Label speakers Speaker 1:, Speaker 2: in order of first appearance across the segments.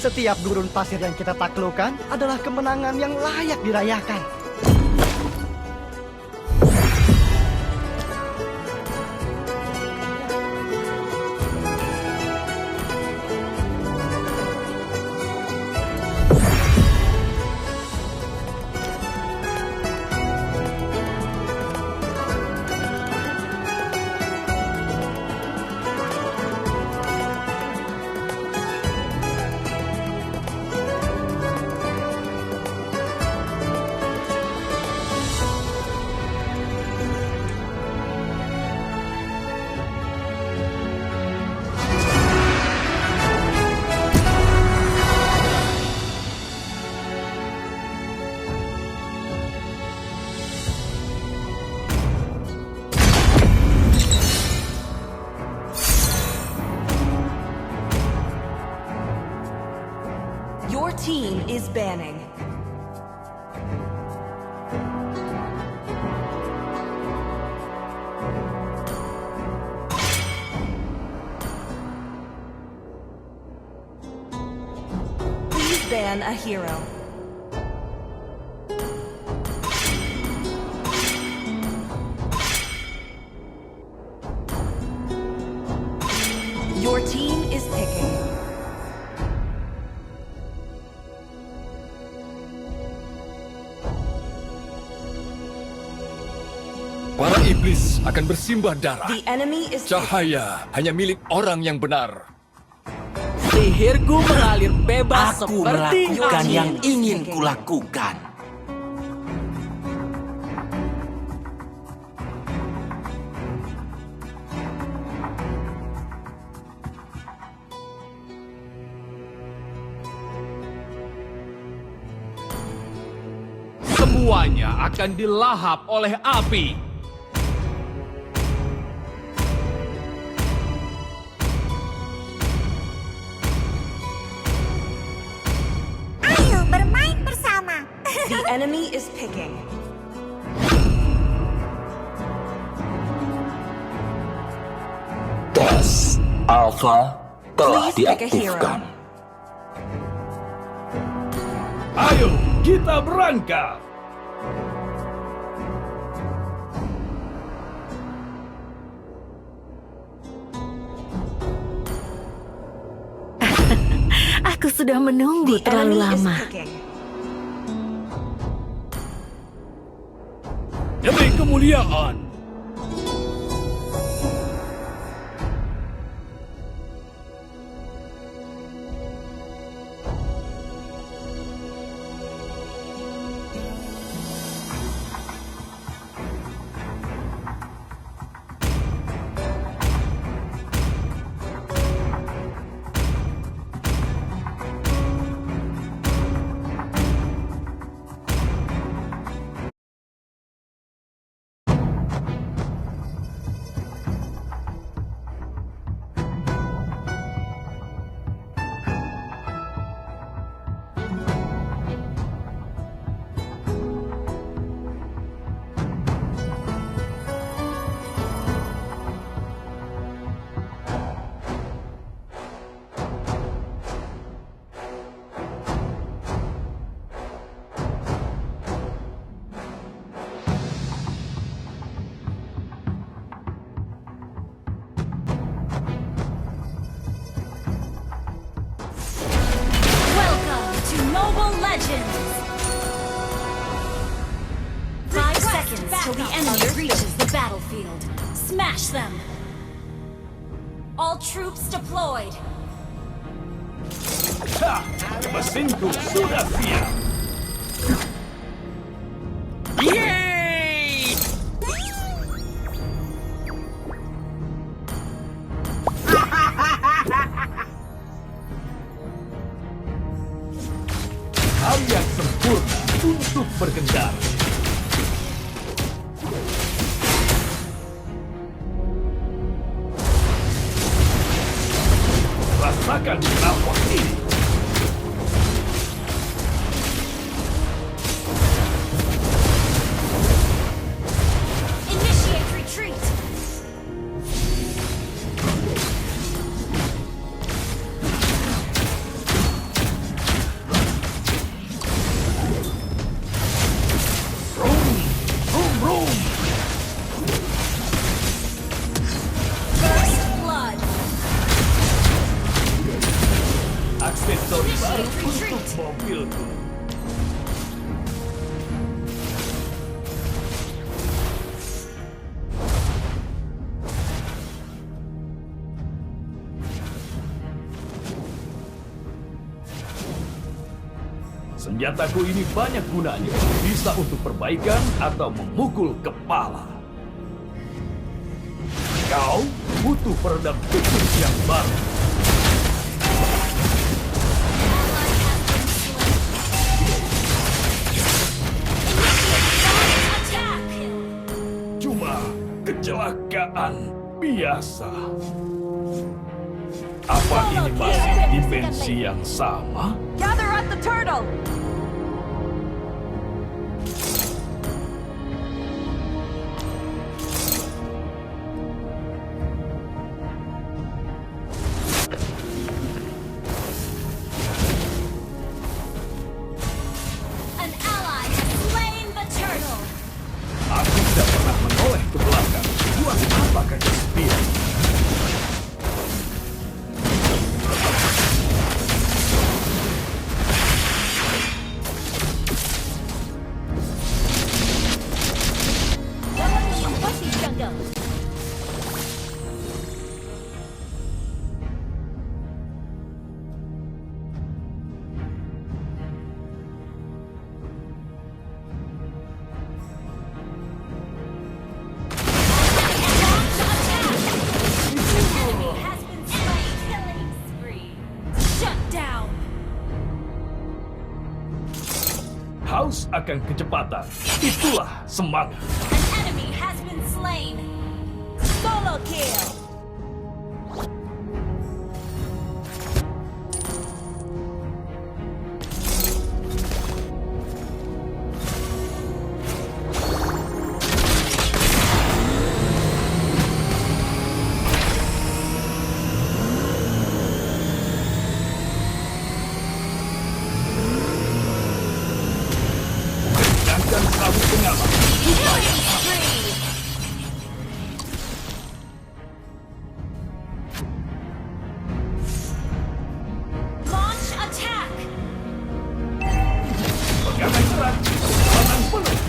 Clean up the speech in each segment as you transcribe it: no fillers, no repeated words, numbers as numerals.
Speaker 1: Setiap gurun pasir yang kita taklukkan adalah kemenangan yang layak dirayakan.
Speaker 2: Your team is banning. Please ban a hero. Your team is picking.
Speaker 3: Para iblis akan bersimbah darah.
Speaker 2: The enemy is
Speaker 3: Cahaya hanya milik orang yang benar.
Speaker 4: Sihirku mengalir bebas
Speaker 5: Aku
Speaker 4: seperti
Speaker 5: melakukan
Speaker 2: angin.
Speaker 5: yang ingin kulakukan.
Speaker 6: Semuanya akan dilahap oleh api.
Speaker 7: Ayo bermain bersama.
Speaker 2: The enemy is picking.
Speaker 5: Tes Alpha telah
Speaker 2: Please pick a hero.
Speaker 5: diaktifkan.
Speaker 6: Ayo, kita berangkat.
Speaker 7: Aku sudah menunggu
Speaker 2: The
Speaker 7: terlalu
Speaker 2: enemy is
Speaker 7: lama.
Speaker 2: picking.
Speaker 6: Demi kemuliaan.
Speaker 8: Welcome to Mobile Legends! 5 seconds till the enemy reaches the battlefield. Smash them! All troops deployed!
Speaker 6: Ha! Mesinku sudah siap.
Speaker 4: Yeay!
Speaker 6: Kalian sempurna untuk berkendara. Rasakan nafas ini.
Speaker 8: Initiate retreat!
Speaker 6: untuk mobilku. Senjataku ini banyak gunanya. Bisa untuk perbaikan atau memukul kepala. Kau butuh peredam khusus yang baru. Cuma kecelakaan biasa. Apa ini masih dimensi yang sama?
Speaker 2: Gather at the turtle.
Speaker 8: An ally has slain the turtle.
Speaker 6: Aku tidak pernah menoleh ke belakang. Buat apa kakek setia?
Speaker 8: What's the jungle? Has been slain. Killing spree. Shut down.
Speaker 6: Haus akan kecepatan. Itulah semangat.
Speaker 8: An enemy has been slain. Solo kill.
Speaker 6: Kencangkan sabuk pengaman.
Speaker 8: Killing spree. Launch attack.
Speaker 6: Pegangan erat. Kecepatan penuh.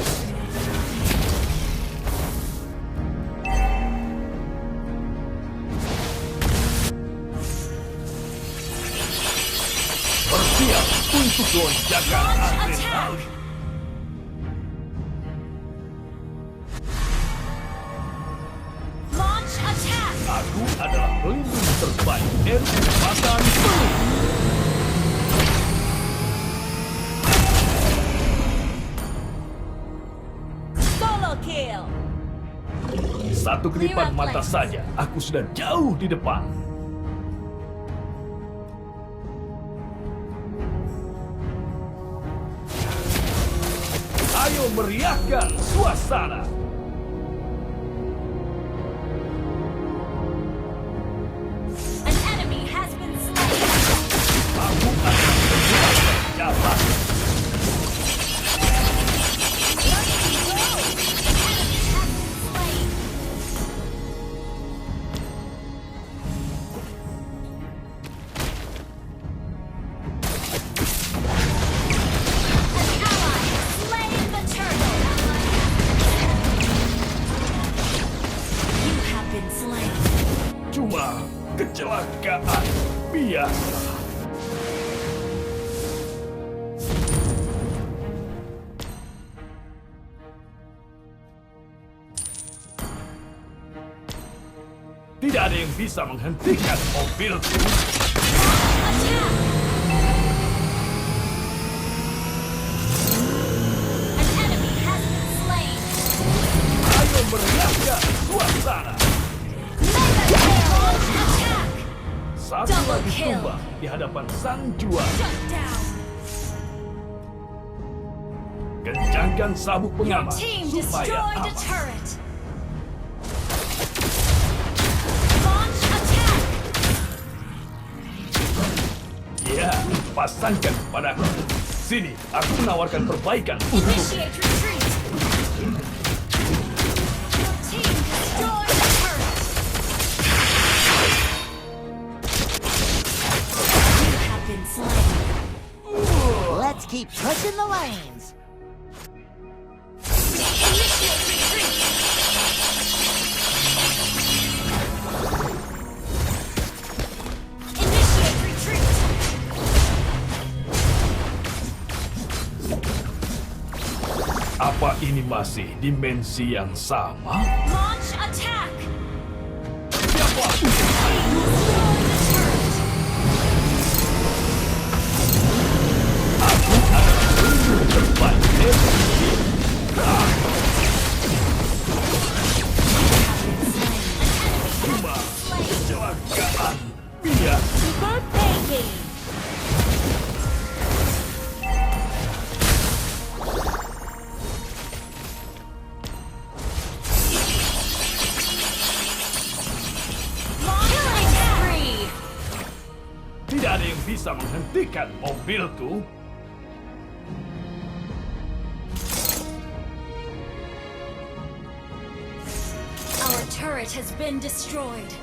Speaker 6: Bersiap untuk lonjakan adrenalin.
Speaker 8: Launch attack.
Speaker 6: Aku adalah pelindung terbaik dari kecepatan penuh.
Speaker 8: Solo kill.
Speaker 6: Satu kedipan mata saja, aku sudah jauh di depan. Ayo meriahkan suasana.
Speaker 8: An enemy has been slain.
Speaker 6: Aku akan membuat jalan. Cuma kecelakaan biasa. Tidak ada yang bisa menghentikan mobilku. Ayo meriahkan suasana. Satu
Speaker 8: Double
Speaker 6: lagi
Speaker 8: kill.
Speaker 6: tumbang di hadapan sang juara. Kencangkan sabuk pengaman
Speaker 8: Team
Speaker 6: supaya
Speaker 8: destroyed a
Speaker 6: aman.
Speaker 8: turret. Launch attack.
Speaker 6: Ya, pasangkan padaku. Sini, aku menawarkan perbaikan untukmu.
Speaker 8: Initiate retreat. Your team destroyed a turret. You have been slain.
Speaker 9: Let's keep pushing the lanes.
Speaker 8: Initiate retreat.
Speaker 6: Apa ini masih dimensi yang sama?
Speaker 8: Launch attack.
Speaker 6: Siapa? Aku akan menunjuk terbaik evolusi. Cuma kecelakaan biasa.
Speaker 8: Birthday game. Launch spree.
Speaker 6: Tidak ada yang bisa menghentikan mobilku.
Speaker 8: Our turret has been destroyed.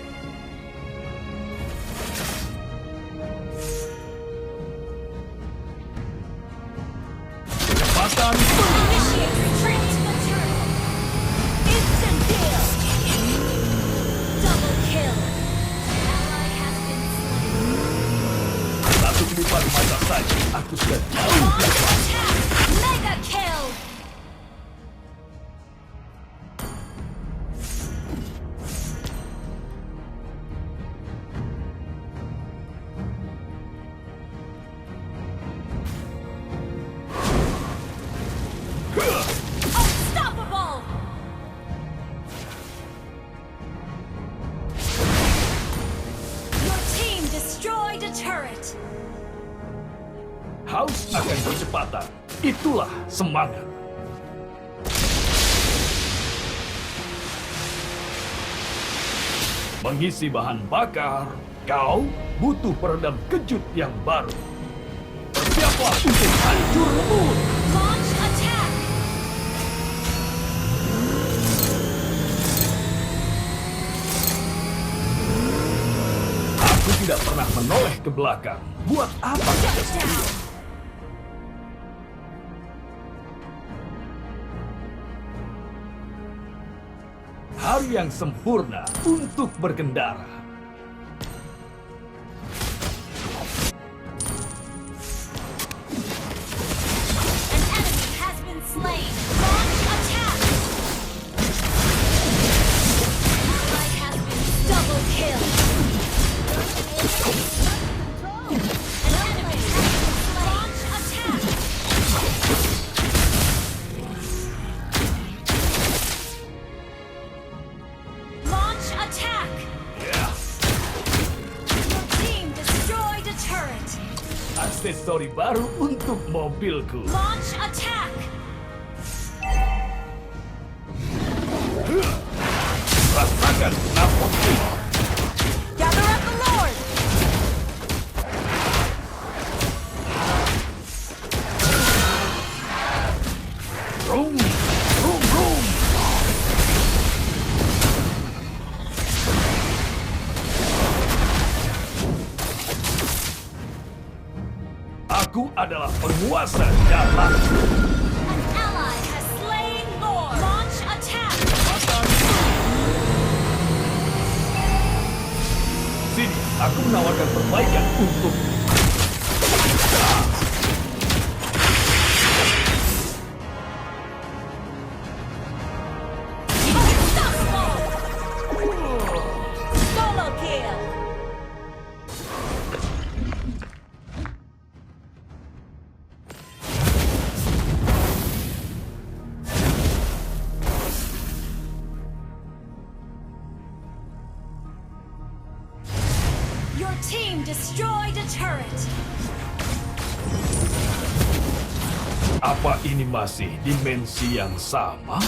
Speaker 6: Kecepatan
Speaker 8: Initiate retreat. Instant kill. Double kill. Ally has been slain.
Speaker 6: satu kelipat mata saja. Aku sudah jauh
Speaker 8: Launch
Speaker 6: lebih
Speaker 8: attack. Mega kill. Unstoppable. Your team destroyed a turret.
Speaker 6: haus akan kecepatan. Itulah semangat. Mengisi bahan bakar, kau butuh peredam kejut yang baru. Bersiaplah untuk hancur lebur.
Speaker 8: Launch attack.
Speaker 6: Aku tidak pernah menoleh ke belakang. Buat apa kita
Speaker 8: Shut
Speaker 6: setia?
Speaker 8: down.
Speaker 6: Hari yang sempurna untuk berkendara.
Speaker 8: An enemy has been slain. Launch attack. Ally has been double kill. An enemy has been slain. Launch attack. Launch attack.
Speaker 6: Ya,
Speaker 8: Your team destroyed a turret.
Speaker 6: aksesori baru untuk mobilku.
Speaker 8: Launch attack.
Speaker 6: Rasakan napas ini.
Speaker 2: Gather up the Lord!
Speaker 6: Vroom, vroom, vroom. Aku adalah penguasa jalan.
Speaker 8: An ally has slain Lord. Launch attack.
Speaker 6: Sini, aku menawarkan perbaikan untuk
Speaker 8: Unstoppable. Solo kill. Your team destroyed a turret.
Speaker 6: apa ini masih dimensi yang sama?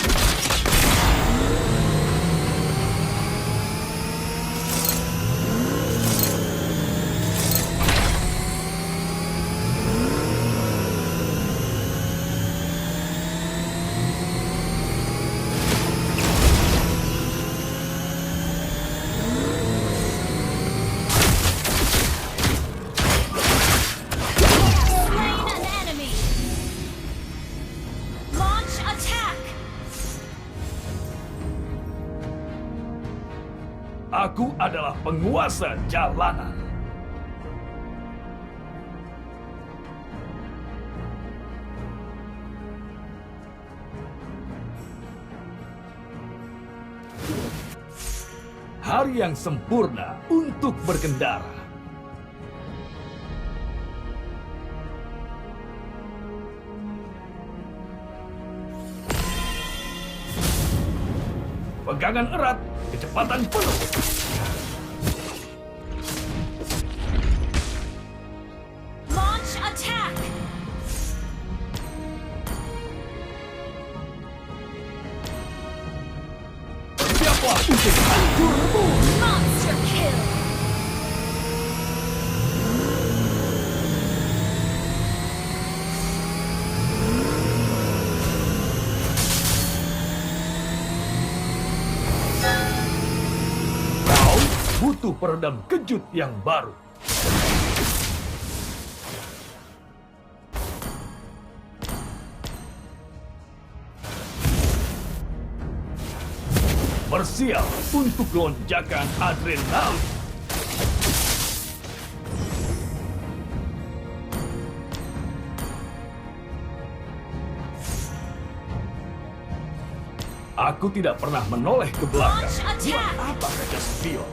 Speaker 8: Slain an enemy.
Speaker 6: penguasa jalanan. Hari yang sempurna untuk berkendara. Pegangan erat, kecepatan penuh.
Speaker 8: Launch attack!
Speaker 6: Siapa untuk hancurmu?
Speaker 8: Monster kill!
Speaker 6: Kau butuh peredam kejut yang baru. Bersiap untuk lonjakan adrenalin. Aku tidak pernah menoleh ke belakang.
Speaker 8: Launch attack!
Speaker 6: Buat apa Raja Spion?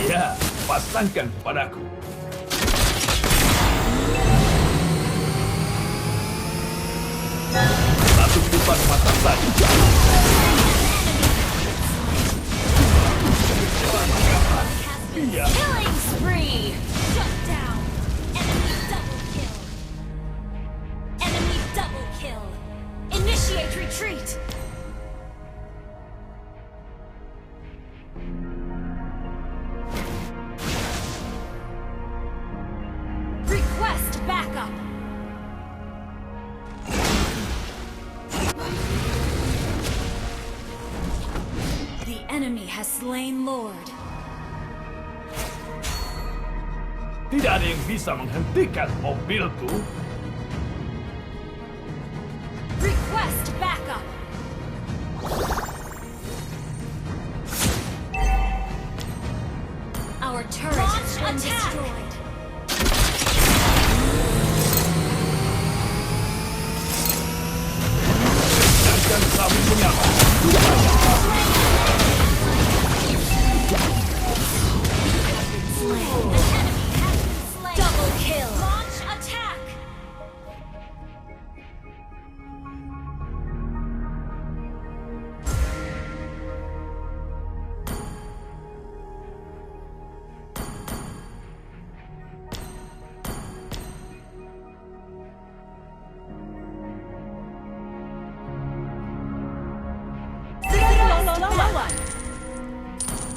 Speaker 6: Ya, pasangkan padaku. Satu depan mata saja. Iya.
Speaker 8: Killing spree! Shut down! Enemy double kill! Enemy double kill! Initiate retreat! Request backup! The enemy has slain Lord.
Speaker 6: Tidak ada yang bisa menghentikan mobilku.
Speaker 8: Request backup! Our turret has been destroyed.
Speaker 6: Dan kami menyapa.
Speaker 8: Double kill! Launch attack!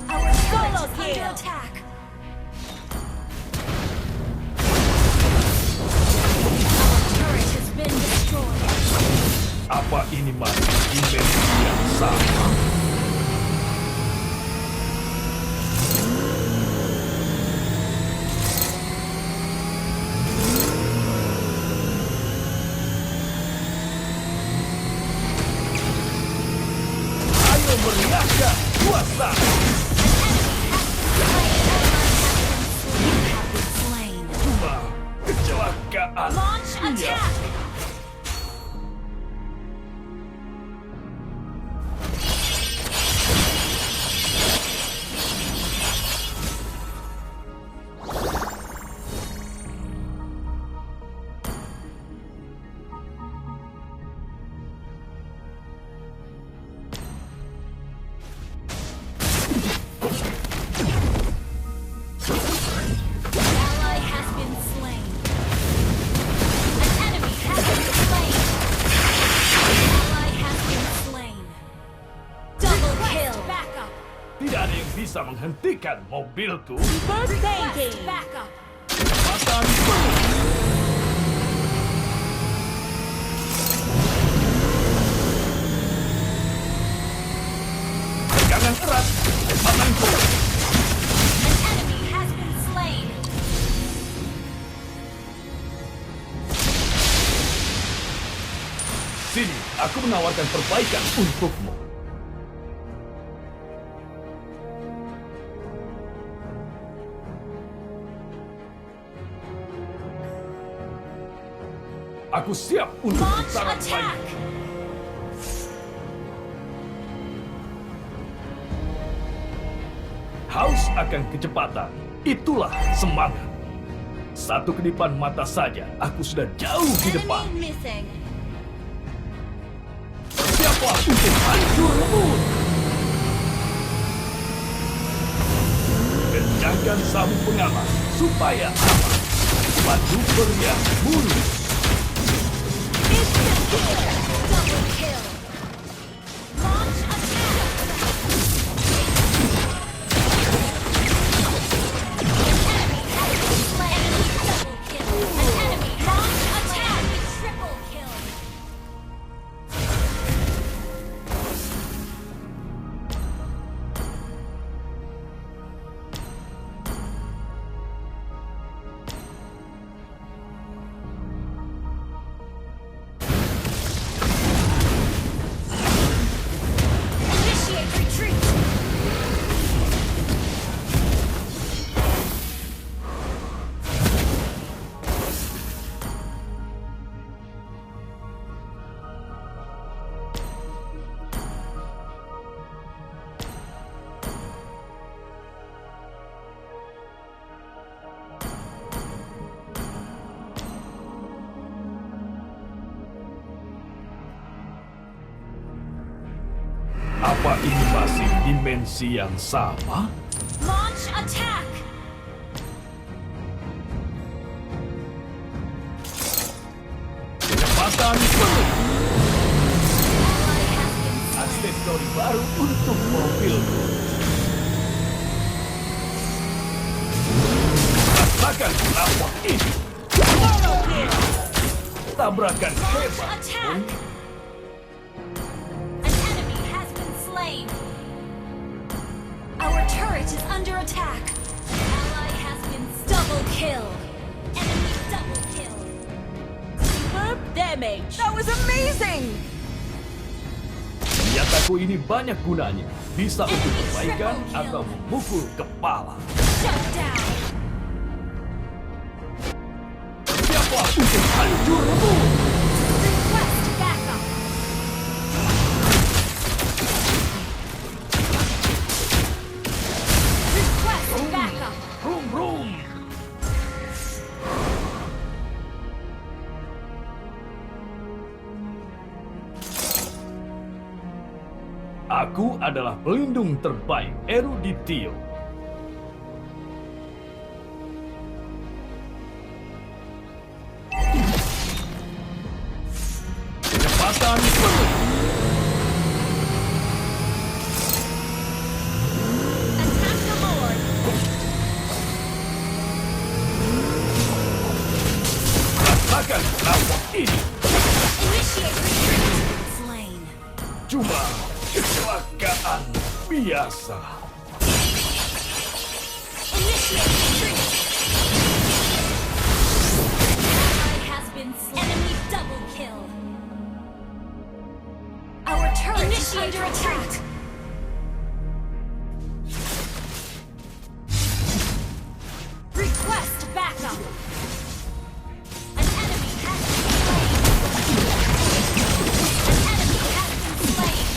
Speaker 8: Our turret is under attack. Our turret has been destroyed.
Speaker 6: Apa ini masih dimensi yang sama? Ayo meriahkan kuasa!
Speaker 8: You have been slain.
Speaker 6: Cuma kecelakaan.
Speaker 8: Launch
Speaker 6: Iya.
Speaker 8: attack! Ally has been slain. An enemy has been slain. Ally has been slain. Double kill. Backup.
Speaker 6: Tidak ada yang bisa menghentikan mobilku.
Speaker 8: Request backup.
Speaker 6: Kecepatan penuh. Pegangan erat, kecepatan penuh.
Speaker 8: An enemy has been slain.
Speaker 6: Sini, aku menawarkan perbaikan untukmu. Aku siap untuk
Speaker 8: Launch
Speaker 6: putaran
Speaker 8: attack!
Speaker 6: lain. Haus akan kecepatan. Itulah semangat. Satu kedipan mata saja, aku sudah jauh di depan.
Speaker 8: Enemy missing.
Speaker 6: Siapa untuk hancur lebur? Kencangkan sabuk pengaman supaya aman. Manuver yang mulus.
Speaker 8: Instant kill. Double kill. Launch attack. Triple kill. Initiate retreat.
Speaker 6: Apa ini masih dimensi yang sama?
Speaker 8: Launch attack.
Speaker 6: Kecepatan penuh.
Speaker 8: Ally has been slain.
Speaker 6: Aksesori baru untuk mobil. Rasakan lawak ini. Tabrakan
Speaker 8: Launch
Speaker 6: hebat.
Speaker 8: attack. An enemy has been slain. Our turret is under attack. Ally has been double kill. Enemy double kill.
Speaker 2: Superb damage. That was amazing.
Speaker 6: Senjataku ini banyak gunanya. Bisa untuk perbaikan atau memukul kepala.
Speaker 8: Shut down.
Speaker 6: Siapa untuk hancur lebur?
Speaker 8: Request backup. Request backup.
Speaker 6: Rum rum. Aku adalah pelindung terbaik Eruditio. Kecepatan penuh.
Speaker 8: Attack the Lord.
Speaker 6: Rasakan lawak ini.
Speaker 8: Initiate retreat. Slain.
Speaker 6: Cuma kecelakaan biasa.
Speaker 8: Initiate retreat. Ally has been slain. Enemy double kill. Our turret is under attack. Request backup. An enemy has been slain. An enemy has been slain.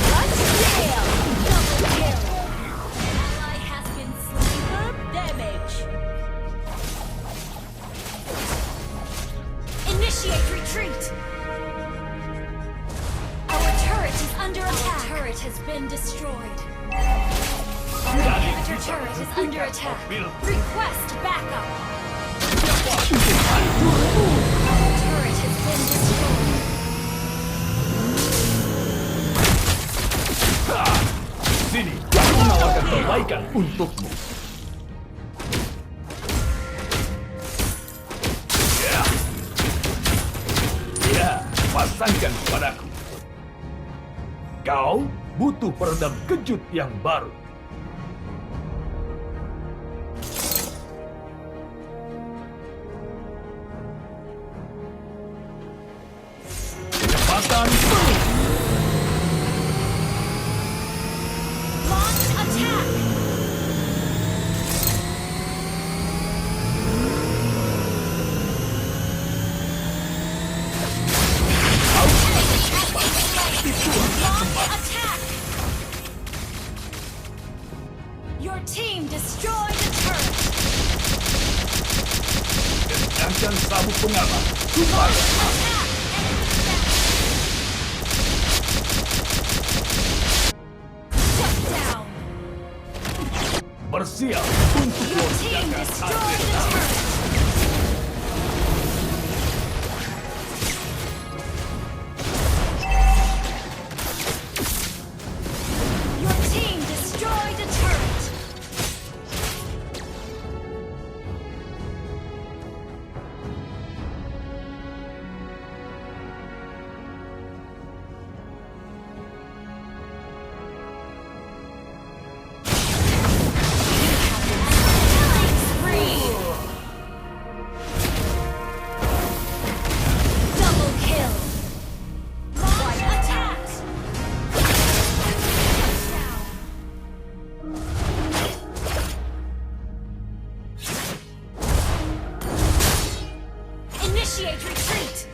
Speaker 2: Touchdown.
Speaker 8: Double kill. Ally has been slain.
Speaker 2: Superb damage.
Speaker 8: Initiate retreat. Our turret is under attack. Our turret has been destroyed. Our inhibitor turret is under attack. Request backup. Our turret has been destroyed.
Speaker 6: Sini, aku menawarkan kebaikan untukmu. Ya, ya, pasangkan padaku. Kau butuh peredam kejut yang baru. Kecepatan penuh.
Speaker 8: Launch attack. Your team destroyed a turret.
Speaker 6: Kencangkan sabuk pengaman supaya
Speaker 8: Attack! Shut down.
Speaker 6: bersiap untuk
Speaker 8: Your team
Speaker 6: lonjakan
Speaker 8: destroyed a
Speaker 6: adrenalin.
Speaker 8: turret. Your team destroyed a turret. Killing spree. Double kill. Launch attack. Touchdown. Initiate retreat.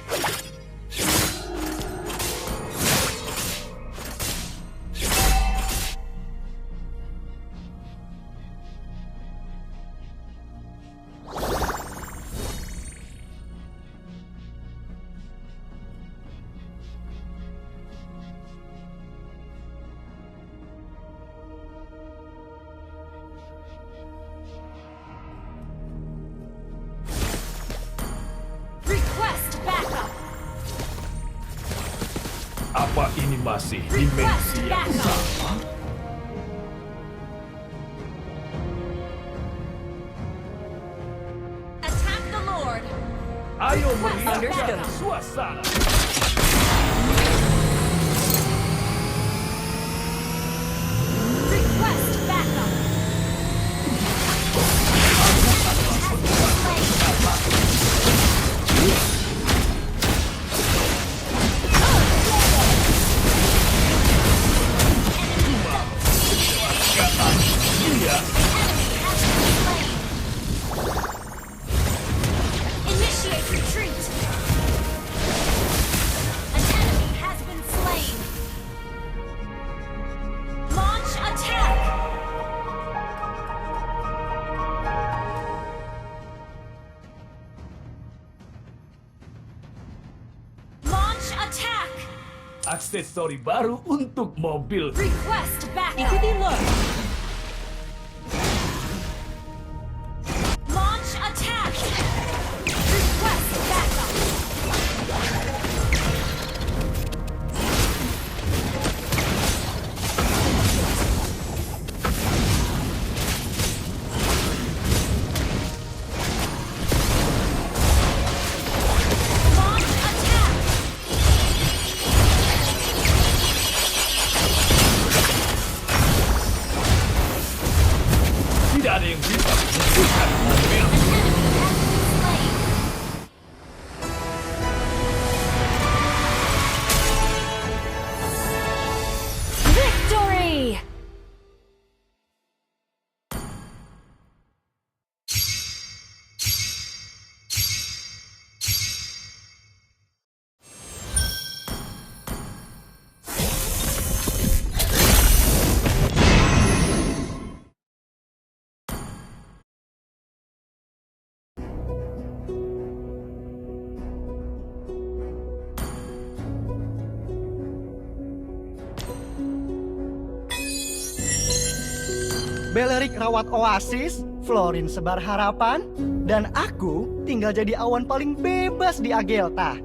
Speaker 8: Request backup.
Speaker 6: Apa ini masih
Speaker 8: Request
Speaker 6: dimensi yang
Speaker 8: backup.
Speaker 6: sama?
Speaker 8: Attack the Lord.
Speaker 6: Ayo meriahkan
Speaker 4: Understood.
Speaker 6: suasana.
Speaker 8: Request backup. Initiate retreat. An enemy has been slain. Launch attack. Launch attack.
Speaker 6: Aksesori baru untuk mobil.
Speaker 8: Request backup.
Speaker 2: Ikuti Lord.
Speaker 8: Launch attack. Request backup. Launch attack.
Speaker 6: Tidak ada yang bisa menentukan mobil.
Speaker 8: An enemy has been slain. Victory!
Speaker 1: Belerik rawat oasis, Florin sebar harapan, dan aku tinggal jadi awan paling bebas di Agelta.